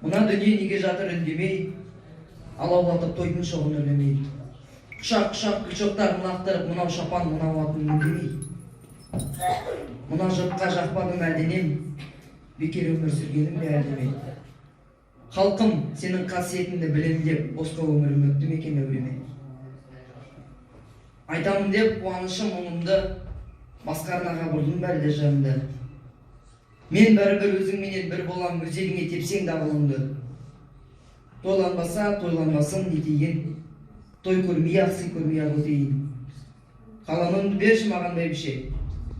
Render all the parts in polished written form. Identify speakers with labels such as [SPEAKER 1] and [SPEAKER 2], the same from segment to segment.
[SPEAKER 1] Мына дүние неге жатыр үндемей, алаулатып тойдың шоғын өлемей. Құшақ-құшақ күлшоқтарын лақтырып, мынау шапан, мынау атын үндемей. Мына жұртқа жақпадым әлденем, бекер өмір сүргенім бе әлдеме. Халқым, сенің қасиетіңді білем деп, босқа өмірім өтті мекен әуреме. Айтамын деп қуанышым мұңымды, басқа арнаға бұрдым бәлді жанымды. Мен бәрібір өзіңменен бір болам, өзегіңе тепсең дағылыңды. Тойланбаса, тойланбасын етейін, той көрмей ақ, сый көрмей ақ өтейін. Қаламымды берші маған бәйбіше,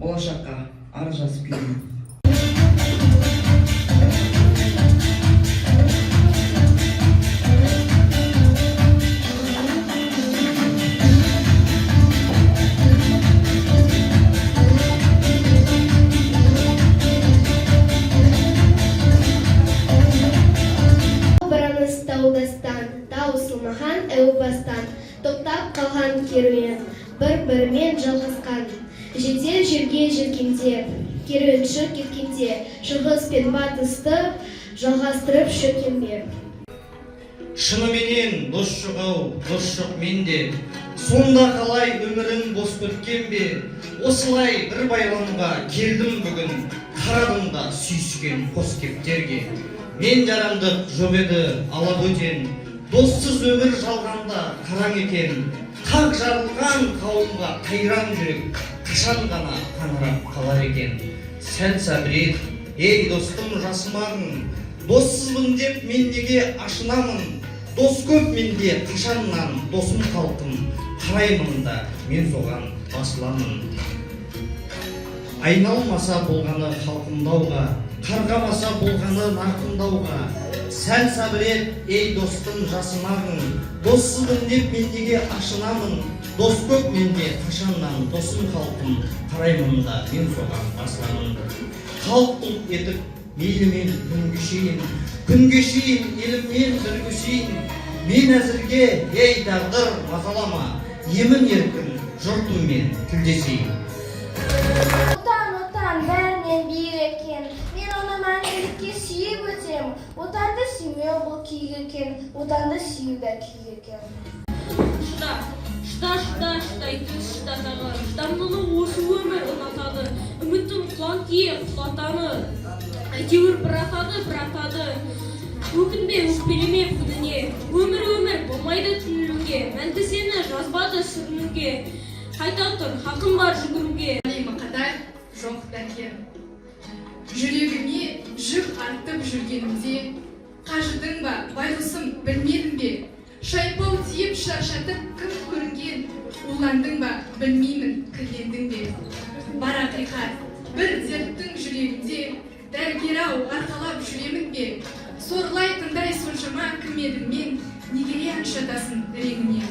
[SPEAKER 1] болашаққа ары жазып келейін.
[SPEAKER 2] Таусылмаған әу бастан, тоқтап қалған керуен, бір-бірімен жалғасқан. Жетер жерге жеткенде, керуенші кеткенде, шығыс пен батысты жалғастырып шөкенбе.
[SPEAKER 3] Шыныменен дос шығау, дос жоқ менде, сонда қалай өмірің бос өткен бе? Осылай бір байлануға келдім бүгін, қарадым да сүйіскен қос кептерге. Мен жарамдық жоқ еді ала бөтен, доссыз өмір жалғанда қараң екен. Қақ жарылған қауымға қайран жүрек, қашан ғана қаңырап қалар екен. Сәл сабыр, ей достым жасымағың, доссызбын деп мен неге ашынамын? Дос көп менде қашаннан, досым халқым, қараймын да мен соған басыламын. Айналмаса болғаны халқымдауға, қарғамаса болғаны нарқымдауға. Сәл сабыр ет, ей достым жасымағың, доссызбын деп мен неге ашынамын? Дос көп менде қашаннан, досым халқым, қараймын да мен соған басыламын. Халық ұлт етіп мейлімен күн кешейін, еліммен бір көшейін. Мен әзірге, ей тағдыр мазалама, емін еркін жұртыммен тілдесейін.
[SPEAKER 4] Отан бәрінен биік екен, мен оны мәңгілікке сүйіп өтем. Отанды сүймеу бұл күйік екен, отанды сүю да күйік екен.
[SPEAKER 5] Шыдай түс шыдатағы, шыдамдыны осы өмір ұнатады. Үмітім құлан тиер құлатаны, әйтеуір бір атады. Өкінбе, өкпелеме күніне, өмір болмайды түнілуге, мәңгі сені жазбады сүрінуге. Қайта тұр, хақым бар жүгіруге.
[SPEAKER 6] Әлемі қадар жоқ дәркер. Жүрегіме жүк артып жүргенімде, қажыдың ба, байғұсым білмедің бе? Шайпау тиіп шаршатып кім көрінген, уландың ба, білмеймін кіргендің бе? Бар ақиқат, бір дерттің жүрегінде, дәргер-ау арқалап жүремін бе? Сорлайтындай соншама кім едім мен, неге аншатасың реңіне?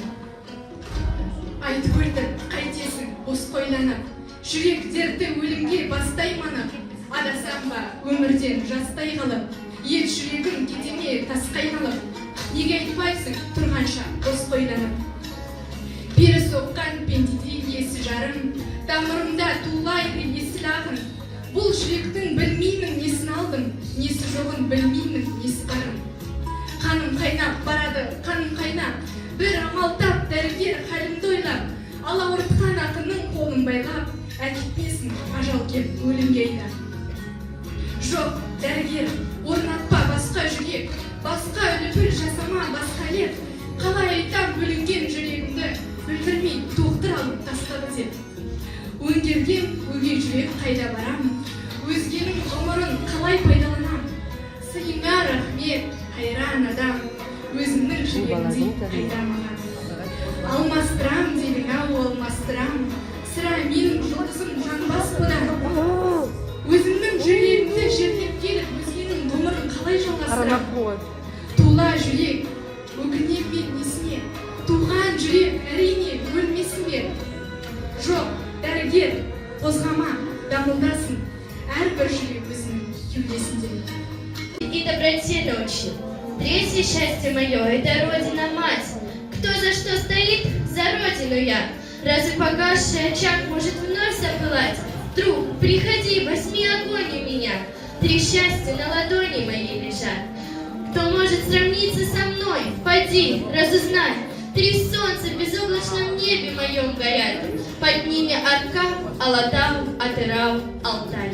[SPEAKER 6] Айтып өлтіп, қайтесің бос қойланып, жүрек дерті өлімге бастай манып, адасам ба өмірден жастай қалып, ел жүрегім кетеме тасқай қалып, неге айтпайсың тұрғанша бос қойланып? Бері соққан пендедей есі жарым, тамырымда тулайды есіл ағын. Бұл жүректің білмеймін несін алдым, несі жоғын білмеймін несі барым. Қаным қайнап барады, қаным қайнап, бір амалтап дәрігер халімді ойлап, алауыртқан ақынның қолын байлап, әкетпесін ажал кеп өлімге айдап. Жоқ, дәрігер, орнатпа басқа жүрек, басқа үліпіл жасама басқа леп, қалай айтам бөлінген жүрегімді, білдірмей тоқтыр алып тастады деп. Өңгерген өгей жүрек қайда барам, өзгенің ғұмырын қалай пайдаланам? Сыйыңа рахмет, қайран адам, өзімнің жүрегімдей қайда маған. Алмастырам дедің ау, алмастырам, сірә менің жұлдызым жанбас бұдан. Өзімнің жүрегімді жерлеп келіп, өзгенің ғұмырын қалай жалғастырам? Тула жүрек, өкінем мен несіне, туған жүрек әрине өлмесін бе? Жоқ, дәрігер, қозғама, дамылдасын, әрбір жүрек өзінің кеудесінде.
[SPEAKER 2] И доброте ночи. Третье счастье мое — это Родина-мать. Кто за что стоит, за Родину я. Разве погасший очаг может вновь запылать? Друг, приходи, возьми огонь у меня. Три счастья на ладони моей лежат. Кто сравнится со мной, поди, разузнай. 3 солнца в безоблачном небе моем горят, под ними Арка, Алатау, Атырау, Алтай.